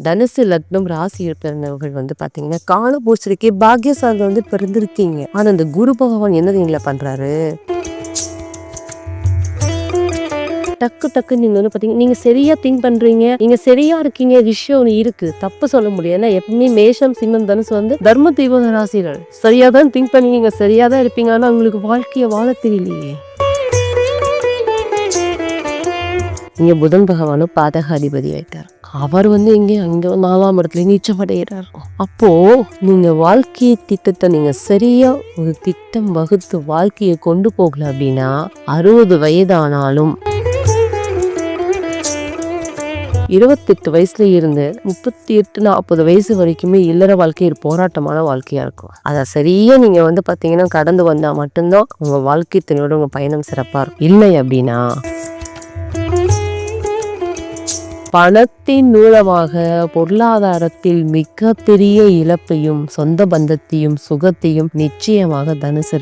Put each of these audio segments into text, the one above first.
தனுசு லக்னம் ராசியில் பிறந்தவர்கள் பாத்தீங்கன்னா காலபூசரிக்கு பாக்கியசாலிகள் பிறந்திருக்கீங்க. ஆனா இந்த குரு பகவான் என்ன நீங்கள பண்றாரு, டக்கு டக்கு நீங்க பாத்தீங்கன்னா நீங்க சரியா திங்க் பண்றீங்க, நீங்க சரியா இருக்கீங்க, விஷயம் ஒண்ணு இருக்கு, தப்பு சொல்ல முடியாது. ஏன்னா எப்பவுமே மேஷம் சிம்மம் தனுசு தர்ம தீபக ராசிகள். சரியா தான் திங்க் பண்ணி நீங்க சரியா தான் இருப்பீங்க. ஆனா உங்களுக்கு வாழ்க்கைய வாழ தெரியலையே. இங்க புதன் பகவானும் பாதக அதிபதி ஆயிட்டார். அவர் இங்க அங்க 4ஆம் இடத்துல நீச்சம் அடைகிறார். அப்போ நீங்க வாழ்க்கை திட்டத்தை நீங்க சரியா ஒரு திட்டம் வகுத்து வாழ்க்கையை கொண்டு போகல அப்படின்னா 60 வயதானாலும் 28 வயசுல இருந்து 38-40 வயசு வரைக்குமே இல்லற வாழ்க்கை ஒரு போராட்டமான வாழ்க்கையா இருக்கும். அதை சரியா நீங்க பாத்தீங்கன்னா கடந்து வந்தா மட்டும்தான் உங்க வாழ்க்கை துணையோட உங்க பயணம் சிறப்பா இருக்கும். இல்லை அப்படின்னா பணத்தின் மூலமாக பொருளாதாரத்தில் மிகப்பெரிய இழப்பையும் சொந்த பந்தத்தையும் சுகத்தையும் நிச்சயமாக தனுசு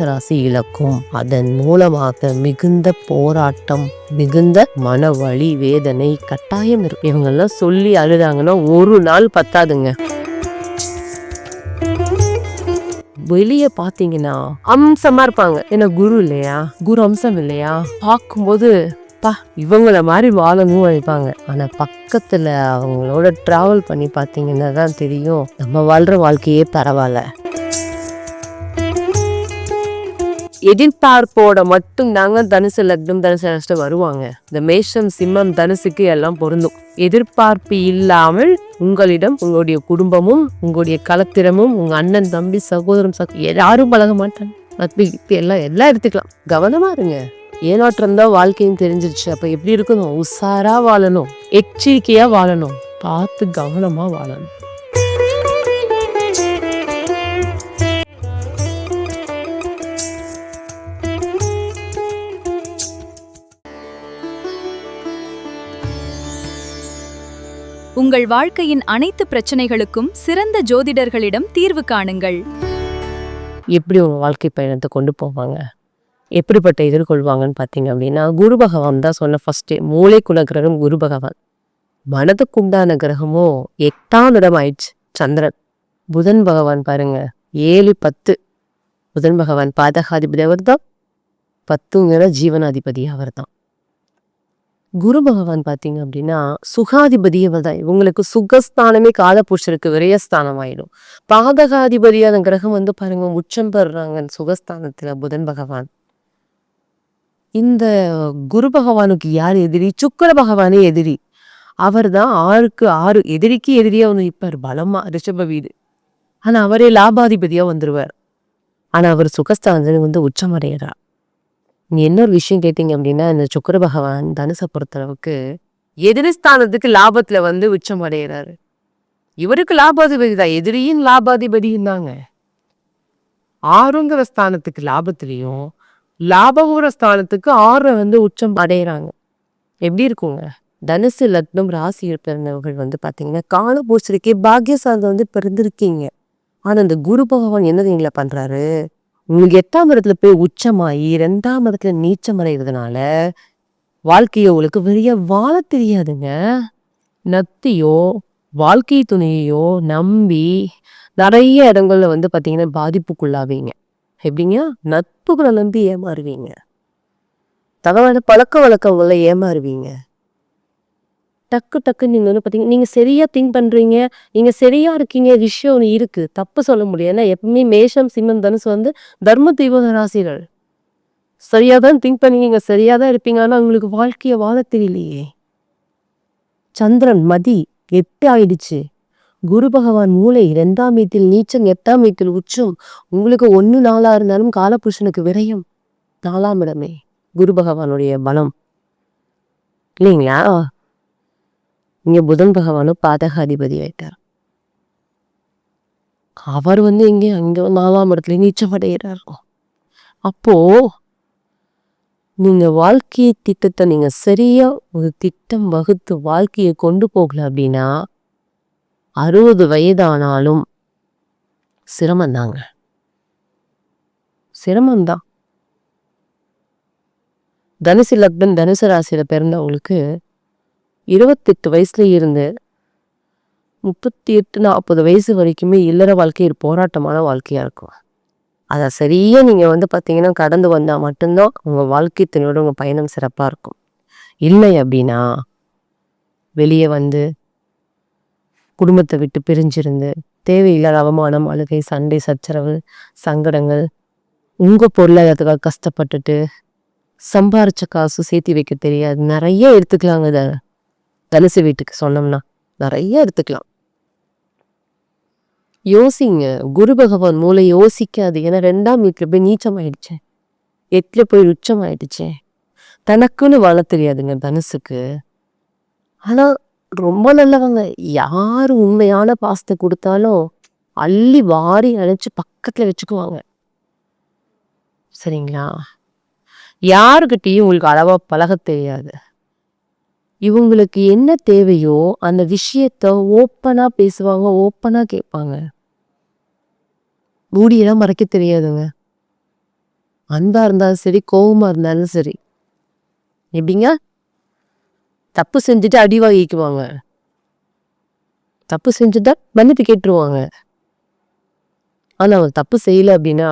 ராசி இழக்கும். அதன் மூலமாக மிகுந்த போராட்டம், மிகுந்த மன வலி, வேதனை கட்டாயம் இருக்கும். இவங்கெல்லாம் சொல்லி அழுதாங்கன்னா ஒரு நாள் பத்தாதுங்க. வெளியே பாத்தீங்கன்னா அம்சமா இருப்பாங்க. ஏன்னா குரு இல்லையா, குரு அம்சம் இல்லையா, பார்க்கும்போது இவங்கள மாதிரி வாழணும் வைப்பாங்க. ஆனா பக்கத்துல அவங்களோட டிராவல் பண்ணி பாத்தீங்கன்னா தான் தெரியும் நம்ம வாழ்ற வாழ்க்கையே பரவாயில்ல. எதிர்பார்ப்போட மட்டும் தாங்க தனுசு லக்னம் தனுசு ராசி வருவாங்க. இந்த மேஷம் சிம்மம் தனுசுக்கு எல்லாம் பொருந்தும். எதிர்பார்ப்பு இல்லாமல் உங்களிடம் உங்களுடைய குடும்பமும் உங்களுடைய கலத்திரமும் உங்க அண்ணன் தம்பி சகோதரம் யாரும் பழக மாட்டாங்க. எல்லாம் எடுத்துக்கலாம். கவனமா இருங்க. ஏனாற்றம் தான் வாழ்க்கைன்னு தெரிஞ்சிருச்சு. அப்ப எப்படி இருக்கணும், உஷாரா வாழணும், எச்சரிக்கையா வாழணும், பார்த்து கவனமா வாழணும். உங்கள் வாழ்க்கையின் அனைத்து பிரச்சனைகளுக்கும் சிறந்த ஜோதிடர்களிடம் தீர்வு காணுங்கள். எப்படி உங்க வாழ்க்கை பயணத்தை கொண்டு போவாங்க, எப்படிப்பட்ட எதிர்கொள்வாங்கன்னு பார்த்தீங்க அப்படின்னா, குரு பகவான் தான் சொன்ன ஃபர்ஸ்ட். மூளைக்குள்ள கிரகம் குரு பகவான். மனதுக்குண்டான கிரகமோ 8ஆம் இடம் ஆயிடுச்சு சந்திரன். புதன் பகவான் பாருங்க 7-10. புதன் பகவான் பாதகாதிபதி அவர் தான், 10ங்கிற ஜீவனாதிபதி அவர் தான். குரு பகவான் பார்த்தீங்க அப்படின்னா சுகாதிபதி அவர் தான். இவங்களுக்கு சுகஸ்தானமே காலபுருஷருக்கு விரயஸ்தானம் ஆயிடும். பாதகாதிபதியான கிரகம் பாருங்க உச்சம் பெறுறாங்க சுகஸ்தானத்துல புதன் பகவான். இந்த குரு பகவானுக்கு யார் எதிரி, சுக்கிர பகவானே எதிரி. அவர் தான் 6க்கு 6 எதிரிக்கு எதிரியா நிற்பார் பலமா ரிஷப வீடு. ஆனா அவரே லாபாதிபதியா வந்துருவார். ஆனா அவர் சுகஸ்தானத்துல உச்சமடைகிறார். நீ இன்னொரு விஷயம் கேட்டீங்க அப்படின்னா, இந்த சுக்கிர பகவான் தனுசை பொறுத்தளவுக்கு எதிரிஸ்தானத்துக்கு லாபத்துல உச்சம் அடைகிறாரு. இவருக்கு லாபாதிபதி தான், எதிரியும் லாபாதிபதியும் தாங்க. 6ங்கிற ஸ்தானத்துக்கு லாபத்திலையும் லாபகூர ஸ்தானத்துக்கு 6 உச்சம் அடைகிறாங்க. எப்படி இருக்குங்க. தனுசு லக்னம் ராசியில் பிறந்தவர்கள் பாத்தீங்கன்னா காலபூசரிக்கு பாக்கியசாலிகள் பிறந்திருக்கீங்க. ஆனா இந்த குரு பகவான் என்ன நீங்கள பண்றாரு, உங்களுக்கு 8ஆம் இடத்துல போய் உச்சமாயி 2ஆம் இடத்துல நீச்சம் அடைகிறதுனால வாழ்க்கைய உங்களுக்கு வெளிய வாழ தெரியாதுங்க. நத்தியோ வாழ்க்கை துணையோ நம்பி நிறைய இடங்கள்ல பாத்தீங்கன்னா பாதிப்புக்குள்ளாவீங்க. எப்படிங்க, நட்புகளை நம்பி ஏமாறுவீங்க, தகவல் பழக்க வழக்கங்களை ஏமாறுவீங்க. டக்கு டக்கு நீங்க பாத்தீங்கன்னா நீங்க சரியா திங்க் பண்றீங்க, நீங்க சரியா இருக்கீங்க, விஷயம் ஒண்ணு இருக்கு, தப்பு சொல்ல முடியாது. ஏன்னா எப்பவுமே மேஷம் சிம்மம் தனுசு தர்ம தீபக ராசிகள். சரியா தான் திங்க் பண்ணி நீங்க சரியா தான் இருப்பீங்க. ஆனா உங்களுக்கு வாழ்க்கைய வாழ தெரியலையே. சந்திரன் மதி 8 ஆயிடுச்சு. குரு பகவான் மூளை 2ஆம் வீட்டில் நீச்சம், 8ஆம் வீட்டில் உச்சம். உங்களுக்கு 1-4 இருந்தாலும் காலபுருஷனுக்கு விரயம் 4ஆம் இடமே. குரு பகவானுடைய பலம் இல்லைங்களா. இங்க புதன் பகவானும் பாதகாதிபதி ஆயிட்டார். அவர் இங்க அங்க 4ஆம் இடத்துல நீச்சம் அடைகிறார். அப்போ நீங்க வாழ்க்கை திட்டத்தை நீங்க சரியா ஒரு திட்டம் வகுத்து வாழ்க்கையை கொண்டு போகல அப்படின்னா 60 வயதானாலும் சிரமந்தாங்க, சிரமம்தான். தனுசு லக்னம் தனுசு ராசியில பிறந்தவங்களுக்கு 28 வயசுல இருந்து 38-40 வயசு வரைக்குமே இல்லற வாழ்க்கை ஒரு போராட்டமான வாழ்க்கையா இருக்கும். அதை சரியா நீங்க பார்த்தீங்கன்னா கடந்து வந்தா மட்டும்தான் உங்க வாழ்க்கை துணையோட உங்க பயணம் சிறப்பா இருக்கும். இல்லை அப்படின்னா வெளியே குடும்பத்தை விட்டு பிரிஞ்சிருந்து தேவையில்லாத அவமானம், அழுகை, சண்டை, சச்சரவு, சங்கடங்கள், உங்க பொருளாதாரத்துக்காக கஷ்டப்பட்டுட்டு சம்பாரிச்ச காசு சேர்த்தி வைக்க தெரியாது, நிறைய எடுத்துக்கலாங்க. தனுசு வீட்டுக்கு சொன்னோம்னா நிறைய எடுத்துக்கலாம். யோசிங்க. குரு பகவான் மூளை யோசிக்காது. ஏன்னா 2ஆம் வீட்டுல போய் நீச்சம் ஆயிடுச்சு, 8ல போய் உச்சம் ஆயிடுச்சு. தனக்குன்னு வாழ தெரியாதுங்க தனுசுக்கு. ஆனா ரொம்ப நல்லவங்க. யாரு உண்மையான பாசத்தை கொடுத்தாலும் அள்ளி வாரி அணைச்சு பக்கத்துல வச்சுக்குவாங்க. சரிங்களா? யாருக்கிட்டையும் உங்களுக்கு அளவா பழக தெரியாது. இவங்களுக்கு என்ன தேவையோ அந்த விஷயத்த ஓப்பனா பேசுவாங்க, ஓப்பனா கேட்பாங்க. மூடியெல்லாம் மறைக்க தெரியாதுங்க. அன்பா இருந்தாலும் சரி, கோவமா இருந்தாலும் சரி. எப்படிங்க? தப்பு செஞ்சுட்டு அடி வாங்கிக்குவாங்க, தப்பு செஞ்சுட்டா மன்னிப்பு கேட்டுருவாங்க. ஆனா அவங்க தப்பு செய்யல அப்படின்னா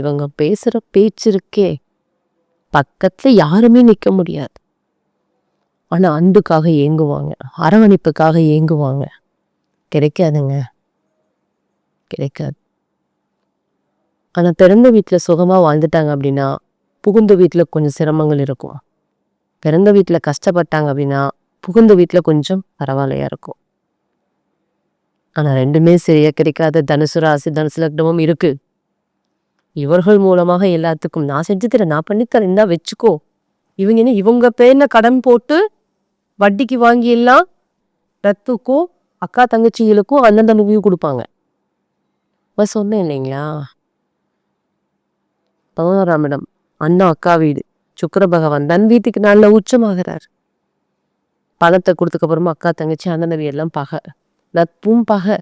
இவங்க பேசுற பேச்சு இருக்கே, பக்கத்துல யாருமே நிக்க முடியாது. ஆனா அன்புக்காக ஏங்குவாங்க, அரவணைப்புக்காக ஏங்குவாங்க. கிடைக்காதுங்க, கிடைக்காது. ஆனா பிறந்த வீட்டுல சுகமா வாழ்ந்துட்டாங்க அப்படின்னா புகுந்த வீட்டுல கொஞ்சம் சிரமங்கள் இருக்கும். பிறந்த வீட்டுல கஷ்டப்பட்டாங்க அப்படின்னா புகுந்த வீட்டுல கொஞ்சம் பரவாயில்லையா இருக்கும். ஆனா 2மே சரியா கிடைக்காத தனுசு ராசி, தனுசு லக்னமும் இருக்கு. இவர்கள் மூலமாக எல்லாத்துக்கும் நான் செஞ்சு தரேன், நான் பண்ணித்தரேன், இருந்தா வச்சுக்கோ. இவங்க என்ன இவங்க பேர்ல கடன் போட்டு வட்டிக்கு வாங்கி எல்லாம் ரத்துக்கும் அக்கா தங்கச்சிகளுக்கும் அண்ணன் தம்பிக்கும் கொடுப்பாங்க. சொன்னேன் இல்லைங்களா? 11ஆம் இடம் அண்ணா அக்கா வீடு, சுக்கிர பகவான் தன் வீட்டுக்கு நல்ல உச்சமாகிறார். பணத்தை கொடுத்துக்கு அப்புறமா அக்கா தங்கச்சி அண்ணன் தம்பி எல்லாம் பகை, நட்பும் பகை.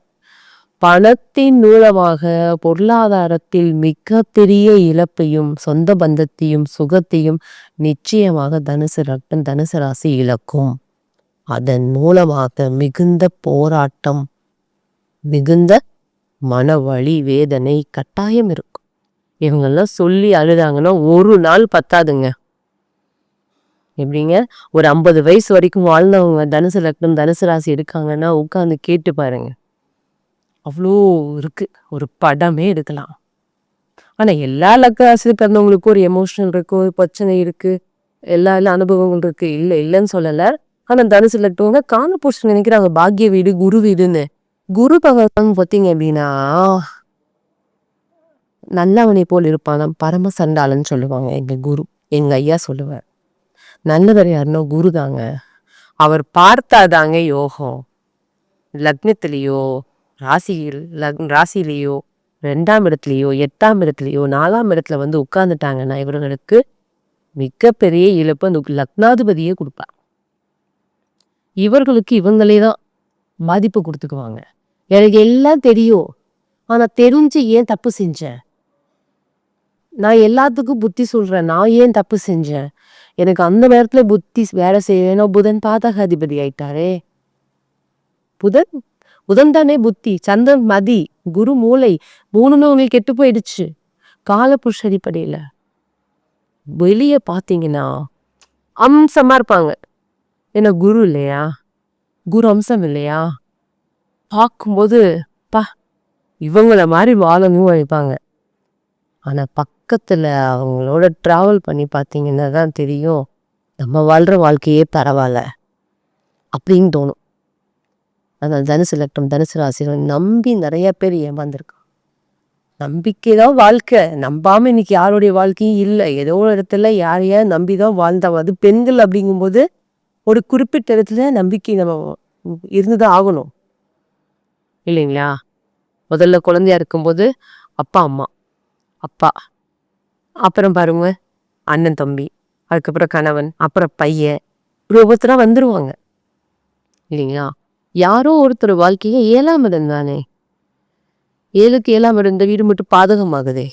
பணத்தின் மூலமாக பொருளாதாரத்தில் மிக பெரிய இழப்பையும் சொந்த பந்தத்தையும் சுகத்தையும் நிச்சயமாக தனுசு லக்னம், தனுசு ராசி இழக்கும். அதன் மூலமாக மிகுந்த போராட்டம், மிகுந்த மன வலி, வேதனை கட்டாயம் இருக்கும். இவங்கெல்லாம் சொல்லி அழுதாங்கன்னா ஒரு நாள் பத்தாதுங்க. எப்படிங்க? ஒரு 50 வயசு வரைக்கும் வாழ்ந்தவங்க தனுசு லக்னம், தனுசு ராசி இருக்காங்கன்னா உட்காந்து கேட்டு பாருங்க. அவ்வளோ இருக்கு, ஒரு படமே எடுக்கலாம். ஆனா எல்லா லக்ன ராசி பிறந்தவங்களுக்கும் ஒரு எமோஷனல் இருக்கு, ஒரு பிரச்சனை இருக்கு, எல்லா அனுபவங்கள் இருக்கு, இல்லைன்னு சொல்லல. ஆனா தனுசு லக்னவங்க காலபுருஷன் நினைக்கிறாங்க பாக்கிய வீடு, குரு வீடுன்னு. குரு பகவான் பார்த்தீங்க அப்படின்னா நல்லவனை போல் இருப்பான பரம சண்டாளன்னு சொல்லுவாங்க எங்க குரு, எங்க ஐயா சொல்லுவார். நல்லவர் யாருன்னா குரு தாங்க. அவர் பார்த்தாதாங்க யோகம். லக்னத்திலேயோ ராசியிலேயோ 2ஆம் இடத்துலயோ 8ஆம் இடத்துலயோ 4ஆம் இடத்துல உட்கார்ந்துட்டாங்கன்னா இவர்களுக்கு மிகப்பெரிய இழப்பு அந்த லக்னாதிபதியே கொடுப்பார். இவர்களுக்கு இவங்களே தான் பாதிப்பு கொடுத்துக்குவாங்க. எனக்கு எல்லாம் தெரியும், ஆனா தெரிஞ்சு ஏன் தப்பு செஞ்சேன், நான் எல்லாத்துக்கும் புத்தி சொல்றேன், நான் ஏன் தப்பு செஞ்சேன், எனக்கு அந்த நேரத்துல புத்தி வேலை செய்வேன்னா புதன் பாதகாதிபதி ஆயிட்டாரே. புதன் தானே புத்தி, சந்திரன் மதி, குரு மூளை, 3மே உங்களுக்கு கெட்டு போயிடுச்சு காலபுருஷ அடிப்படையில. வெளியே பார்த்தீங்கன்னா அம்சமா இருப்பாங்க. ஏன்னா குரு இல்லையா, குரு அம்சம் இல்லையா, பார்க்கும்போது இவங்கள மாதிரி வாழணும் வைப்பாங்க. ஆனா பக்கத்துல அவங்களோட டிராவல் பண்ணி பார்த்தீங்கன்னா தான் தெரியும் நம்ம வாழ்ற வாழ்க்கையே பரவாயில்ல அப்படின்னு தோணும். அதனால தனுசு லக்னம், தனுசு ராசிகள் நம்பி நிறைய பேர் ஏமாந்துருக்காங்க. நம்பிக்கை தான் வாழ்க்கை. நம்பாம இன்னைக்கு யாருடைய வாழ்க்கையும் இல்லை. ஏதோ ஒரு இடத்துல யாரையா நம்பிதான் வாழ்ந்தவங்க. அது பெண்கள் அப்படிங்கும்போது ஒரு குறிப்பிட்ட இடத்துல நம்பிக்கை நம்ம இருந்துதான் ஆகணும் இல்லைங்களா? முதல்ல குழந்தையா இருக்கும்போது அப்பா அம்மா, அப்பா, அப்புறம் பாருங்க அண்ணன் தம்பி, அதுக்கப்புறம் கணவன், அப்புறம் பையன், ஒவ்வொருத்தரா வந்துருவாங்க இல்லைங்களா? யாரோ ஒருத்தர் வாழ்க்கைய 7ஆம் இடம் தானே, 7க்கு 7ஆம் இடம் இந்த வீடு மட்டும் பாதகமாகுதே,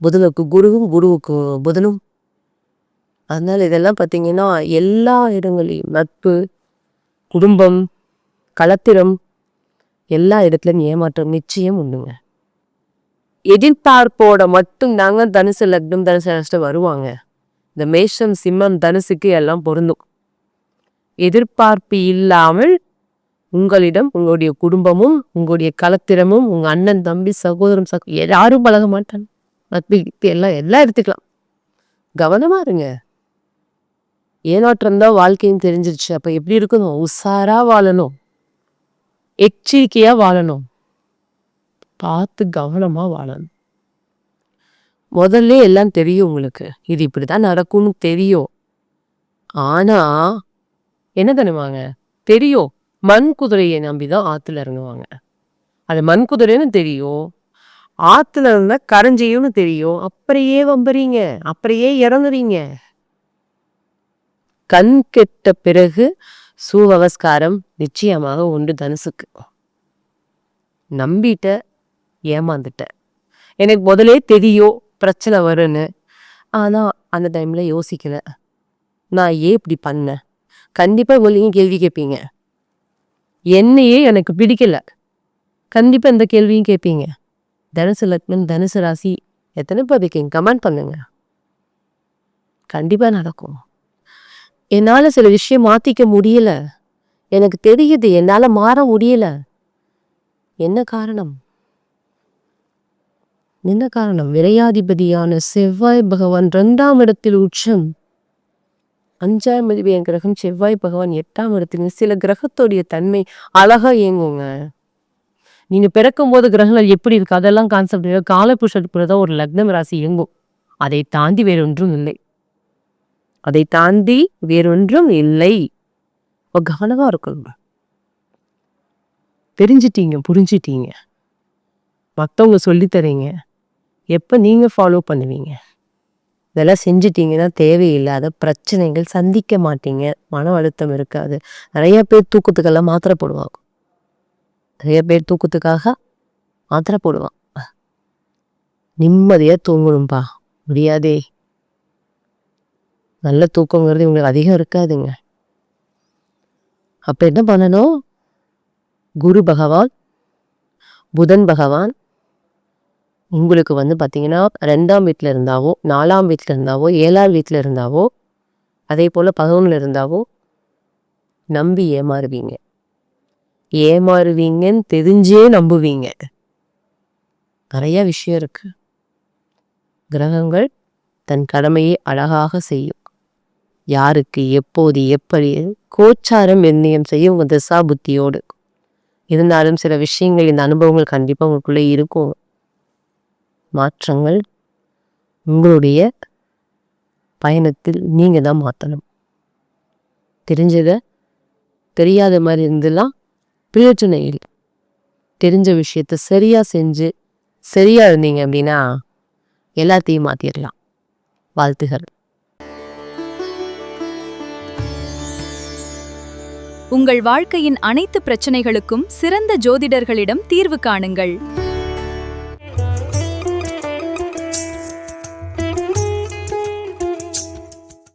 புதனுக்கு குருவும் குருவுக்கு புதனும். அதனால இதெல்லாம் பார்த்தீங்கன்னா எல்லா இடங்களையும் நட்பு, குடும்பம், களத்திரம், எல்லா இடத்துலயும் ஏமாற்றம் நிச்சயம் உண்டுங்க. எதிர்பார்ப்போட மட்டும் தாங்க தனுசு லக்னம் தனுசு ராசி வருவாங்க. இந்த மேஷம் சிம்மம் தனுசுக்கு எல்லாம் பொருந்தும். எதிர்பார்ப்பு இல்லாமல் உங்களிடம் உங்களுடைய குடும்பமும் உங்களுடைய கலத்திரமும் உங்க அண்ணன் தம்பி சகோதரம் யாரும் பழக மாட்டாங்க. நட்பு எல்லாம் எடுத்துக்கலாம். கவனமா இருங்க. ஏமாற்றம் தான் வாழ்க்கையும் தெரிஞ்சிருச்சு. அப்ப எப்படி இருக்கணும்? உஷாரா வாழணும், எச்சரிக்கையா வாழணும், பார்த்து கவனமா வாழணும். முதல்ல எல்லாம் தெரியும் உங்களுக்கு, இது இப்படிதான் நடக்கும்னு தெரியும். ஆனா என்ன பண்ணுவாங்க தெரியும், மண் குதிரையை நம்பிதான் ஆத்துல இறங்குவாங்க. அது மண் குதிரைன்னு தெரியும், ஆத்துல இருந்தா கரைஞ்சையும்னு தெரியும், அப்படியே வம்புறீங்க, அப்படியே இறங்குறீங்க. கண் கெட்ட பிறகு சூவவஸ்காரம் நிச்சயமாக உண்டு தனுசுக்கு. நம்பிட்ட, ஏமாந்துட்ட. எனக்கு முதலே தெரியும் பிரச்சனை வரும்னு. ஆனா அந்த டைம்ல யோசிக்கல, நான் ஏன் இப்படி பண்ணேன். கண்டிப்பா உங்களையும் கேள்வி கேட்பீங்க, என்னையே எனக்கு பிடிக்கல, கண்டிப்பா இந்த கேள்வியும் கேட்பீங்க. தனுசு லக்னம் தனுசு ராசி எத்தனை பேர் இருக்கீங்க கமெண்ட் பண்ணுங்க. கண்டிப்பா நடக்கும். என்னால சில விஷயம் மாத்திக்க முடியல, எனக்கு தெரியுது என்னால மாற முடியல. என்ன காரணம்? என்ன காரணம்? விரையாதிபதியான செவ்வாய் பகவான் 2ஆம் இடத்தில் உச்சம், 5ஆம் அதிபதி கிரகம் செவ்வாய் பகவான் 8ஆம் இடத்துல. சில கிரகத்தோடைய தன்மை அழகா இயங்குங்க. நீங்க பிறக்கும் போது கிரகங்கள் எப்படி இருக்கு அதெல்லாம் கான்செப்ட் காலபுருஷத்துக்குள்ளதான் ஒரு லக்னம் ராசி இயங்கும். அதை தாண்டி வேறொன்றும் இல்லை, அதை தாண்டி வேறொன்றும் இல்லை. கவனமா இருக்கணும். தெரிஞ்சிட்டீங்க, புரிஞ்சிட்டீங்க, மற்றவங்க சொல்லித்தரீங்க, எப்ப நீங்க ஃபாலோ பண்ணுவீங்க? இதெல்லாம் செஞ்சிட்டீங்கன்னா தேவையில்லாத பிரச்சனைகள் சந்திக்க மாட்டீங்க, மன அழுத்தம் இருக்காது. நிறைய பேர் தூக்கத்துக்கெல்லாம் மாத்திரை போடுவாங்க, நிறைய பேர் தூக்கத்துக்காக மாத்திரை போடுவாங்க. நிம்மதியா தூங்கணும்பா, முடியாதே. நல்ல தூக்கங்கிறது உங்களுக்கு அதிகம் இருக்காதுங்க. அப்ப என்ன பண்ணணும்? குரு பகவான் புதன் பகவான் உங்களுக்கு பாத்தீங்கன்னா 2ஆம் வீட்டுல இருந்தாவோ 4ஆம் வீட்டுல இருந்தாவோ 7ஆம் வீட்டுல இருந்தாவோ அதே போல 11ல இருந்தாவோ நம்பி ஏமாறுவீங்க. ஏமாறுவீங்கன்னு தெரிஞ்சே நம்புவீங்க. நிறைய விஷயம் இருக்கு. கிரகங்கள் தன் கடமையை அழகாக செய்யும். யாருக்கு எப்போது எப்படி கோச்சாரம் நிர்ணயம் செய்யும் உங்க திசா புத்தியோடு. இருந்தாலும் சில விஷயங்கள், இந்த அனுபவங்கள் கண்டிப்பா உங்களுக்குள்ளே இருக்கும். மாற்றங்கள் உங்களுடைய பயணத்தில் நீங்க தான் மாற்றணும். தெரிஞ்சத தெரியாத மாதிரி இருந்தெல்லாம் பிரயோஜனம் இல்லை. தெரிஞ்ச விஷயத்த சரியா செஞ்சு சரியா இருந்தீங்க அப்படின்னா எல்லாத்தையும் மாத்திரலாம். வாழ்த்துகள். உங்கள் வாழ்க்கையின் அனைத்து பிரச்சனைகளுக்கும் சிறந்த ஜோதிடர்களிடம் தீர்வு காணுங்கள்.